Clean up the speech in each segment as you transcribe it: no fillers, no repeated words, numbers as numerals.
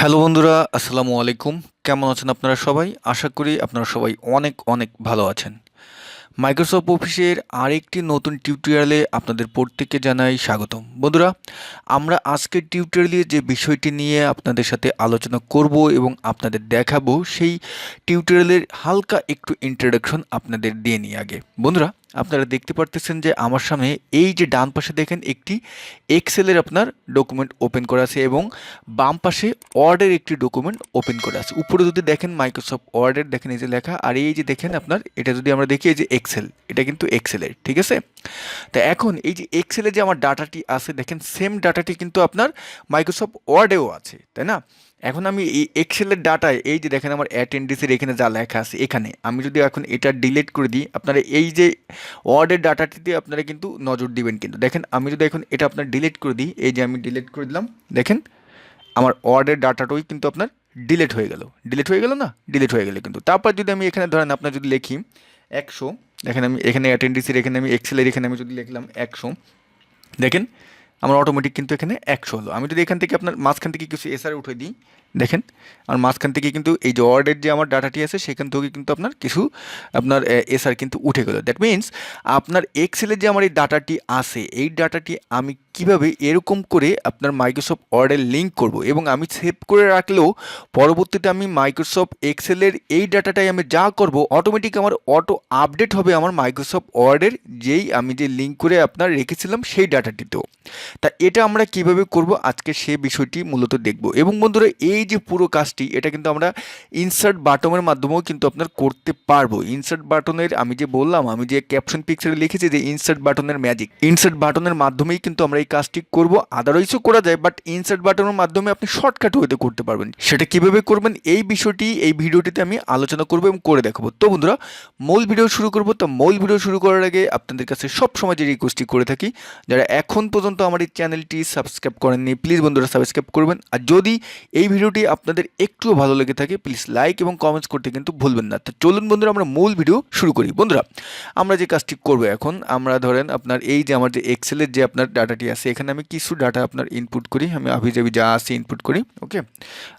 Hello বন্ধুরা, আসসালামু আলাইকুম। কেমন আছেন আপনারা সবাই? আশা করি আপনারা সবাই অনেক অনেক ভালো আছেন। মাইক্রোসফট অফিসের আরেকটি নতুন টিউটোরিয়ালে আপনাদের প্রত্যেককে জানাই স্বাগতম। বন্ধুরা, আমরা আজকের টিউটোরিয়ালে যে বিষয়টি নিয়ে আপনাদের সাথে আলোচনা করব এবং আপনাদের দেখাবো, সেই টিউটোরিয়ালের হালকা একটু ইন্ট্রোডাকশন আপনাদের দিয়ে নিই আগে। বন্ধুরা, আপনারা দেখতে পারতেছেন যে আমার সামনে এই যে ডান পাশে দেখেন একটি এক্সেলের আপনার ডকুমেন্ট ওপেন করা আছে এবং বাম পাশে ওয়ার্ডের একটি ডকুমেন্ট ওপেন করা আছে। উপরে যদি দেখেন মাইক্রোসফট ওয়ার্ডের দেখেন এই যে লেখা, আর এই যে দেখেন আপনার এটা যদি আমরা দেখি এই যে এক্সেল, এটা কিন্তু এক্সেলের, ঠিক আছে। তো এখন এই যে এক্সেলে যে আমার ডাটাটি আছে দেখেন সেম ডাটাটি কিন্তু আপনার মাইক্রোসফট ওয়ার্ডেও আছে, তাই না? এখন আমি এই এক্সেলের ডাটায় এই যে দেখেন আমার অ্যাটেন্ডেন্সের এখানে যা লেখা আছে, এখানে আমি যদি এখন এটা ডিলিট করে দিই, আপনারা এই যে ওয়ার্ডের ডাটাটিতে আপনারা কিন্তু নজর দিবেন। কিন্তু দেখেন আমি যদি এখন এটা আপনার ডিলিট করে দিই, এই যে আমি ডিলিট করে দিলাম, দেখেন আমার ওয়ার্ডের ডাটাটাই কিন্তু আপনার ডিলিট হয়ে গেল। ডিলিট হয়ে গেল না? ডিলিট হয়ে গেল কিন্তু। তারপর যদি আমি এখানে ধরেন আপনার যদি লিখি 100, দেখেন আমি এখানে অ্যাটেন্ডেন্সের এখানে আমি এক্সেলের এখানে আমি যদি লিখলাম 100, দেখেন আমার অটোমেটিক কিন্তু এখানে 100 হলো। আমি যদি এখান থেকে আপনার মাঝখান থেকে কিছু এসআর উঠে দিই, দেখেন আমার মাঝখান থেকে কিন্তু এই যে ওয়ার্ডের যে আমার ডাটাটি আছে সেখান থেকে কিন্তু আপনার কিছু আপনার এসআর কিন্তু উঠে গেল। দ্যাট মিনস আপনার এক্সেলের যে আমার এই ডাটাটি আছে, এই ডাটাটি আমি কিভাবে এরকম করে আপনার মাইক্রোসফট ওয়ার্ডে লিঙ্ক করব এবং আমি সেভ করে রাখলেও পরবর্তীতে আমি মাইক্রোসফট এক্সেলের এই ডাটাটাই আমি যা করব অটোমেটিক আমার অটো আপডেট হবে আমার মাইক্রোসফট ওয়ার্ডের যেই আমি যে লিঙ্ক করে আপনার রেখেছিলাম সেই ডাটাটিতেও। তা এটা আমরা কিভাবে করব আজকে সে বিষয়টি মূলত দেখব। এবং বন্ধুরা, এই যে পুরো কাজটি এটা কিন্তু আমরা ইনসার্ট বাটনের মাধ্যমেও কিন্তু আপনার করতে পারবো। ইনসার্ট বাটনের আমি যে বললাম, আমি যে ক্যাপশন পিকচারে লিখেছি যে ইনসার্ট বাটনের ম্যাজিক, ইনসার্ট বাটনের মাধ্যমেই কিন্তু আমরা এই কাজটি করব। আদারওয়াইজও করা যায়, বাট ইনসার্ট বাটনের মাধ্যমে আপনি শর্টকাট ওয়েতে করতে পারবেন। সেটা কিভাবে করবেন এই বিষয়টি এই ভিডিওটিতে আমি আলোচনা করব এবং করে দেখাবো। তো বন্ধুরা, মূল ভিডিও শুরু করব। তো মূল ভিডিও শুরু করার আগে আপনাদের কাছে সবসময় যে রিকোয়েস্টটি করে থাকি, যারা এখন পর্যন্ত আমার এই চ্যানেলটি সাবস্ক্রাইব করেননি প্লিজ বন্ধুরা সাবস্ক্রাইব করবেন। আর যদি এই ভিডিওটি আপনাদের একটুও ভালো লেগে থাকে প্লিজ লাইক এবং কমেন্টস করতে কিন্তু ভুলবেন না। তো চলুন বন্ধুরা, আমরা মূল ভিডিও শুরু করি। বন্ধুরা, আমরা যে কাজটি করব এখন, আমরা ধরেন আপনার এই যে আমার যে এক্সেলের যে আপনার ডাটাটি আছে, এখানে আমি কিছু ডাটা আপনার ইনপুট করি, আমি আভিজাবি যা আছে ইনপুট করি। ওকে,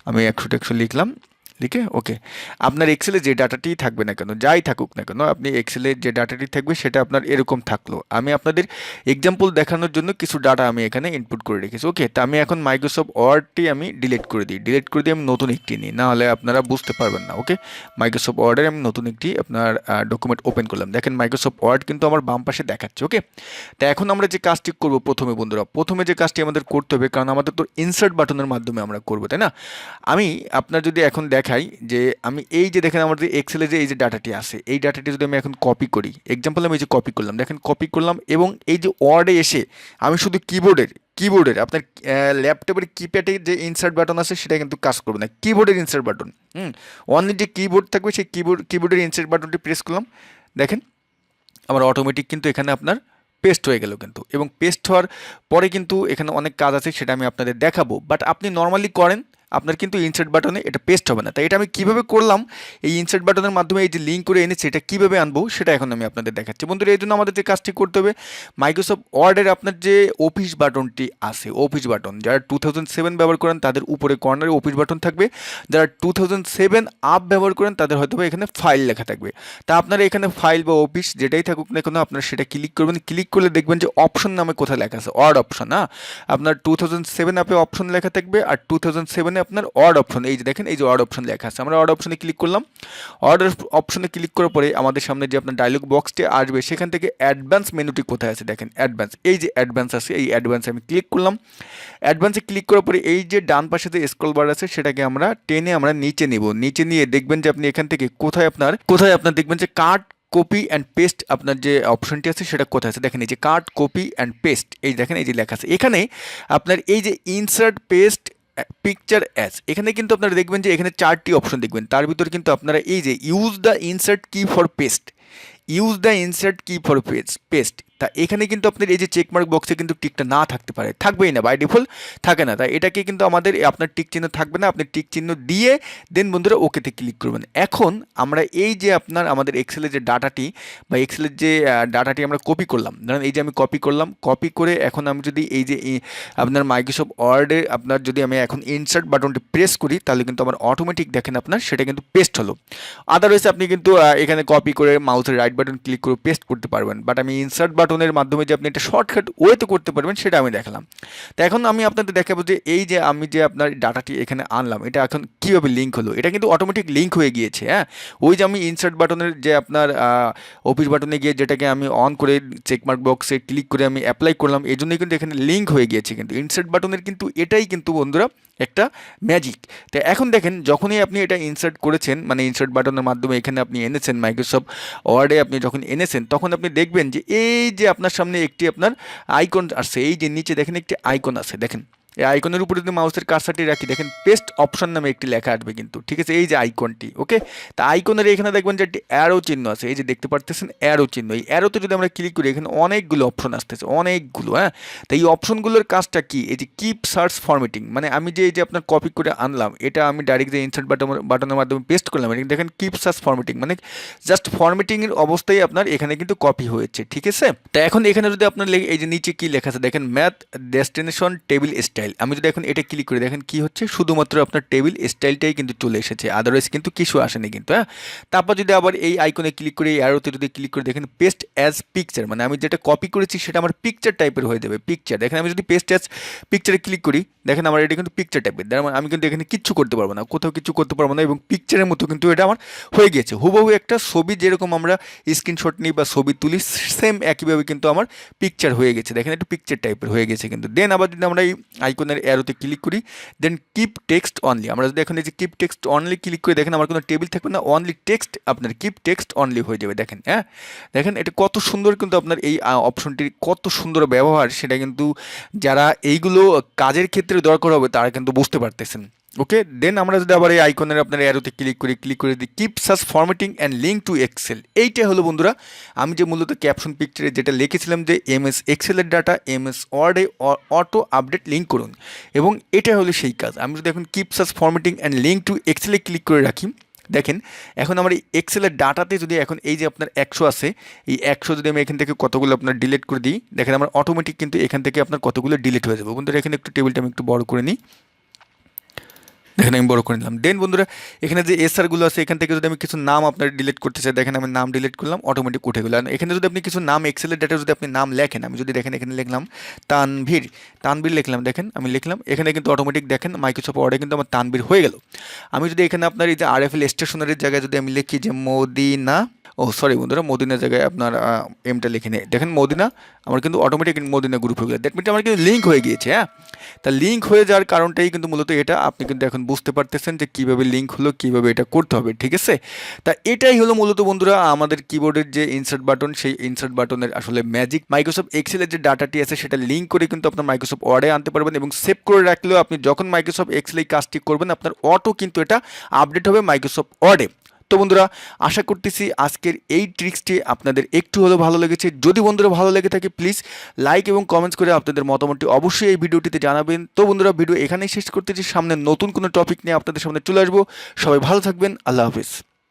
আমি 100 লিখলাম, লিখে ওকে। আপনার এক্সেলে যে ডাটাটি থাকবে না কেন, যাই থাকুক না কেন, আপনি এক্সেলে যে ডাটাটি থাকবে সেটা আপনার এরকম থাকলো। আমি আপনাদের এক্সাম্পল দেখানোর জন্য কিছু ডাটা আমি এখানে ইনপুট করে রেখেছি। ওকে, তা আমি এখন মাইক্রোসফট ওয়ার্ডটি আমি ডিলিট করে দিই। ডিলিট করে দিয়ে আমি নতুন একটি নিই, না হলে আপনারা বুঝতে পারবেন না। ওকে, মাইক্রোসফট ওয়ার্ডের আমি নতুন একটি আপনার ডকুমেন্ট ওপেন করলাম। দেখেন মাইক্রোসফট ওয়ার্ড কিন্তু আমার বাম পাশে দেখাচ্ছে। ওকে, তা এখন আমরা যে কাজটি করবো প্রথমে বন্ধুরা, প্রথমে যে কাজটি আমাদের করতে হবে, কারণ আমাদের তো ইনসার্ট বাটনের মাধ্যমে আমরা করবো, তাই না? আমি আপনার যদি এখন দেখাই যে আমি এই যে দেখেন আমার যে এক্সেলে যে এই যে ডাটাটি আছে, এই ডাটাটি যদি আমি এখন কপি করি, এক্সাম্পল আমি এই যে কপি করলাম, দেখেন কপি করলাম এবং এই যে ওয়ার্ডে এসে আমি শুধু কিবোর্ডের আপনার ল্যাপটপের কিপ্যাডে যে ইনসার্ট বাটন আছে সেটা কিন্তু কাজ করবে না, কিবোর্ডের ইনসার্ট বাটন, অনলি যে কিবোর্ড থাকবে সেই কিবোর্ডের ইনসার্ট বাটনটি প্রেস করলাম, দেখেন আমার অটোমেটিক কিন্তু এখানে আপনার পেস্ট হয়ে গেল কিন্তু। এবং পেস্ট হওয়ার পরে কিন্তু এখানে অনেক কাজ আছে সেটা আমি আপনাদের দেখাবো, বাট আপনি নর্মালি করেন আপনার কিন্তু ইনসার্ট বাটনে এটা পেস্ট হবে না। তাই এটা আমি কীভাবে করলাম, এই ইনসার্ট বাটনের মাধ্যমে এই যে লিঙ্ক করে এনেছি এটা কীভাবে আনবো সেটা এখন আমি আপনাদের দেখাচ্ছি। বন্ধুরা, এই জন্য আমাদের যে কাজটি করতে হবে, মাইক্রোসফট ওয়ার্ডের আপনার যে অফিস বাটনটি আছে, অফিস বাটন যারা 2007 ব্যবহার করেন তাদের উপরে কর্নারে অফিস বাটন থাকবে, যারা 2007 আপ ব্যবহার করেন তাদের হয়তো এখানে ফাইল লেখা থাকবে। তা আপনারা এখানে ফাইল বা অফিস যেটাই থাকুক না কেন আপনারা সেটা ক্লিক করবেন। ক্লিক করলে দেখবেন যে অপশন নামে কোথায় লেখা আছে, ওয়ার্ড অপশন। আপনার 2007 অ্যাপে অপশন লেখা থাকবে, আর 2007 আপনার ওয়ার্ড অপশন, এই যে দেখেন এই যে ওয়ার্ড অপশন লেখা আছে, আমরা ওয়ার্ড অপশনে ক্লিক করলাম। ওয়ার্ড অপশনে ক্লিক করার পরে আমাদের সামনে যে আপনার ডায়লগ বক্সটি আসবে সেখান থেকে অ্যাডভান্স মেনুটি কোথায় আছে, দেখেন অ্যাডভান্স, এই যে অ্যাডভান্স আছে, এই অ্যাডভান্সে আমি ক্লিক করলাম। অ্যাডভান্সে ক্লিক করার পরে এই যে ডান পাশে যে স্ক্রল বার আছে সেটাকে আমরা টেনে আমরা নিচে নিব। নিচে নিয়ে দেখবেন যে আপনি এখান থেকে কোথায় আপনার দেখবেন যে কাট কপি অ্যান্ড পেস্ট আপনার যে অপশনটি আছে সেটা কোথায় আছে, দেখেন এই যে কাট কপি অ্যান্ড পেস্ট, এই দেখেন এই যে লেখা আছে এখানে আপনার এই যে ইনসার্ট পেস্ট পিকচার অ্যাজ, এখানে কিন্তু আপনারা দেখবেন যে এখানে 4টি অপশন দেখবেন, তার ভিতরে কিন্তু আপনারা এই যে use the insert key for paste, use the insert key for paste. তা এখানে কিন্তু আপনার এই যে চেকমার্ক বক্সে কিন্তু টিকটা না থাকতে পারে, থাকবেই না, বাই ডিফল্ট থাকে না। তাই এটাকে কিন্তু আমাদের আপনার টিক চিহ্ন থাকবে না, আপনি টিক চিহ্ন দিয়ে দেন বন্ধুরা ওকেতে ক্লিক করবেন। এখন আমরা এই যে আমাদের এক্সেলের যে ডাটাটি বা এক্সেলের যে ডাটাটি আমরা কপি করলাম, ধরেন এই যে আমি কপি করলাম, কপি করে এখন আমি যদি এই যে আপনার মাইক্রোসফট ওয়ার্ডে আপনার যদি আমি এখন ইনসার্ট বাটনটি প্রেস করি তাহলে কিন্তু আমার অটোমেটিক দেখেন আপনার সেটা কিন্তু পেস্ট হলো। আদারওয়াইজ আপনি কিন্তু এখানে কপি করে মাউসের রাইট বাটন ক্লিক করে পেস্ট করতে পারবেন, বাট আমি ইনসার্ট বাটনের মাধ্যমে যে আপনি একটা শর্টকাট ওয়েতে করতে পারবেন সেটা আমি দেখালাম। তো এখন আমি আপনাদের দেখাবো যে এই যে আমি যে আপনার ডাটাটি এখানে আনলাম এটা এখন কীভাবে লিঙ্ক হলো। এটা কিন্তু অটোমেটিক লিঙ্ক হয়ে গিয়েছে। হ্যাঁ, ওই যে আমি ইনসার্ট বাটনের যে আপনার অফিস বাটনে গিয়ে যেটাকে আমি অন করে চেকমার্ক বক্সে ক্লিক করে আমি অ্যাপ্লাই করলাম, এই জন্যই কিন্তু এখানে লিঙ্ক হয়ে গিয়েছে। কিন্তু ইনসার্ট বাটনের কিন্তু এটাই কিন্তু বন্ধুরা একটা ম্যাজিক। তো এখন দেখেন যখনই আপনি এটা ইনসার্ট করেছেন, মানে ইনসার্ট বাটনের মাধ্যমে এখানে আপনি এনেছেন মাইক্রোসফট ওয়ার্ডে আপনি যখন এনেছেন, তখন আপনি দেখবেন যে এই যে আপনার সামনে একটি আপনার আইকন আসছে, এই যে নিচে দেখেন একটি আইকন আছে, দেখেন এই আইকনের উপরে যদি মাউসের কার্সারটি রাখি দেখেন পেস্ট অপশন নামে একটি লেখা আসবে কিন্তু, ঠিক আছে, এই যে আইকনটি। ওকে, তা আইকনের এখানে দেখবেন যে একটি অ্যারো চিহ্ন আছে, এই যে দেখতে পারতেছেন অ্যারো চিহ্ন, এই অ্যারোতে যদি আমরা ক্লিক করি এখানে অনেকগুলো অপশন আসতেছে, অনেকগুলো। হ্যাঁ, তো এই অপশনগুলোর কাজটা কি, এই যে কিপ সার্চ ফরম্যাটিং, মানে আমি যে এই যে আপনার কপি করে আনলাম এটা আমি ডাইরেক্ট যে ইনসার্ট বাটনের মাধ্যমে পেস্ট করলাম, এটা দেখেন কিপ সার্চ ফরম্যাটিং, মানে জাস্ট ফরম্যাটিংয়ের অবস্থায় আপনার এখানে কিন্তু কপি হয়েছে, ঠিক আছে। তো এখন এখানে যদি আপনার এই যে নিচে কি লেখা আছে দেখেন ম্যাথ ডেস্টিনেশন টেবিল স্টাইল, আমি যদি এখন এটা ক্লিক করে দেখেন কি হচ্ছে, শুধুমাত্র আপনার টেবিল স্টাইলটাই কিন্তু চলে এসেছে, আদারওয়াইজ কিন্তু কিছু আসেনি কিন্তু। হ্যাঁ, তারপর যদি আবার এই আইকনে ক্লিক করে এই অ্যারোতে যদি ক্লিক করে দেখেন পেস্ট অ্যাজ পিকচার, মানে আমি যেটা কপি করেছি সেটা আমার পিকচার টাইপের হয়ে যাবে, পিকচার। দেখেন আমি যদি পেস্ট অ্যাজ পিকচারে ক্লিক করি দেখেন আমার এটা কিন্তু পিকচার টাইপের, আমি কিন্তু এখানে কিচ্ছু করতে পারবো না, কোথাও কিছু করতে পারবো না, এবং পিকচারের মতো কিন্তু এটা আমার হয়ে গিয়েছে। হুবহু একটা ছবি যেরকম আমরা স্ক্রিনশট নিই বা ছবি তুলি সেম একইভাবে কিন্তু আমার পিকচার হয়ে গেছে, দেখেন একটু পিকচার টাইপের হয়ে গেছে কিন্তু। দেন আবার যদি আমরা এই আইকনের অ্যারোতে ক্লিক করি দেন কিপ টেক্সট অনলি, আমরা যদি এখন এই যে কিপ টেক্সট অনলি ক্লিক করে দেখেন আমার কোনো টেবিল থাকবে না, অনলি টেক্সট আপনার কিপ টেক্সট অনলি হয়ে যাবে। দেখেন, হ্যাঁ, দেখেন এটা কত সুন্দর কিন্তু আপনার এই অপশনটির কত সুন্দর ব্যবহার, সেটা কিন্তু যারা এইগুলো কাজের ক্ষেত্রে দরকার হবে তারা কিন্তু বুঝতে পারতেছেন। ওকে, দেন আমরা যদি আবার এই আইকনের আপনার অ্যারোতে ক্লিক করে দিই keep source formatting and link to Excel, এইটা হলো বন্ধুরা আমি যে মূলত ক্যাপশন পিকচারে যেটা লিখেছিলাম যে এমএস এক্সেলের ডাটা এমএস ওয়ার্ডে অটো আপডেট লিঙ্ক করুন, এবং এটা হলো সেই কাজ। আমি যদি এখন keep source formatting and link to এক্সেলে ক্লিক করে রাখি দেখেন এখন আমার এই এক্সেলের ডাটাতে যদি এখন এই যে আপনার 100 আছে, এই 100 যদি আমি এখান থেকে কতগুলো আপনার ডিলিট করে দিই দেখেন আমার অটোমেটিক কিন্তু এখান থেকে আপনার কতগুলো ডিলিট হয়ে যাবে। বন্ধুরা এখানে একটু টেবিলটা আমি একটু বড় করে নিই, দেখেন আমি বড় করে নিলাম। দেন বন্ধুরা এখানে যে এসআরগুলো আছে এখান থেকে যদি আমি কিছু নাম আপনার ডিলিট করতে চাই দেখেন আমি নাম ডিলিট করলাম, অটোমেটিক উঠে গেলো। আর এখানে যদি আপনি কিছু নাম এক্সেলের ডাটা যদি আপনি নাম লেখেন, আমি যদি দেখেন এখানে লিখলাম তানভীর লিখলাম, দেখেন আমি লিখলাম এখানে কিন্তু অটোমেটিক দেখেন মাইক্রোসফট ওয়ার্ডে কিন্তু আমার তানভীর হয়ে গেল। আমি যদি এখানে আপনার এই যে আরএফএল স্টেশনারির জায়গায় যদি আমি লিখি যে মদিনা, সরি বন্ধুরা মদিনার জায়গায় আপনার এমটা লিখে নেই, দেখেন মদিনা আমার কিন্তু অটোমেটিক মদিনা গ্রুপ হয়ে গেলো, দ্যাট মিনস আমার কিন্তু লিঙ্ক হয়ে গিয়েছে। হ্যাঁ, তা লিঙ্ক হয়ে যাওয়ার কারণটাই কিন্তু মূলত এটা, আপনি কিন্তু এখন বুঝতে পারতেছেন যে কীভাবে লিঙ্ক হলো, কীভাবে এটা করতে হবে, ঠিক আছে। তা এটাই হলো মূলত বন্ধুরা আমাদের কিবোর্ডের যে ইনসার্ট বাটন, সেই ইনসার্ট বাটনের আসলে ম্যাজিক। মাইক্রোসফট এক্সেলের যে ডাটাটি আছে সেটা লিঙ্ক করে কিন্তু আপনার মাইক্রোসফট ওয়ার্ডে আনতে পারবেন, এবং সেভ করে রাখলেও আপনি যখন মাইক্রোসফট এক্সেলে এই কাজটি করবেন আপনার অটো কিন্তু এটা আপডেট হবে মাইক্রোসফট ওয়ার্ডে। তো বন্ধুরা আশা করতেছি আজকের এই ট্রিক্সটি আপনাদের একটু হলেও ভালো লেগেছে। যদি বন্ধুরা ভালো লেগে থাকে প্লিজ লাইক এবং কমেন্টস করে আপনাদের মতামতটি অবশ্যই এই ভিডিওটিতে জানাবেন। তো বন্ধুরা ভিডিও এখানেই শেষ করতেছি, সামনে নতুন কোনো টপিক নিয়ে আপনাদের সামনে চলে আসবো। সবাই ভালো থাকবেন, আল্লাহ হাফিজ।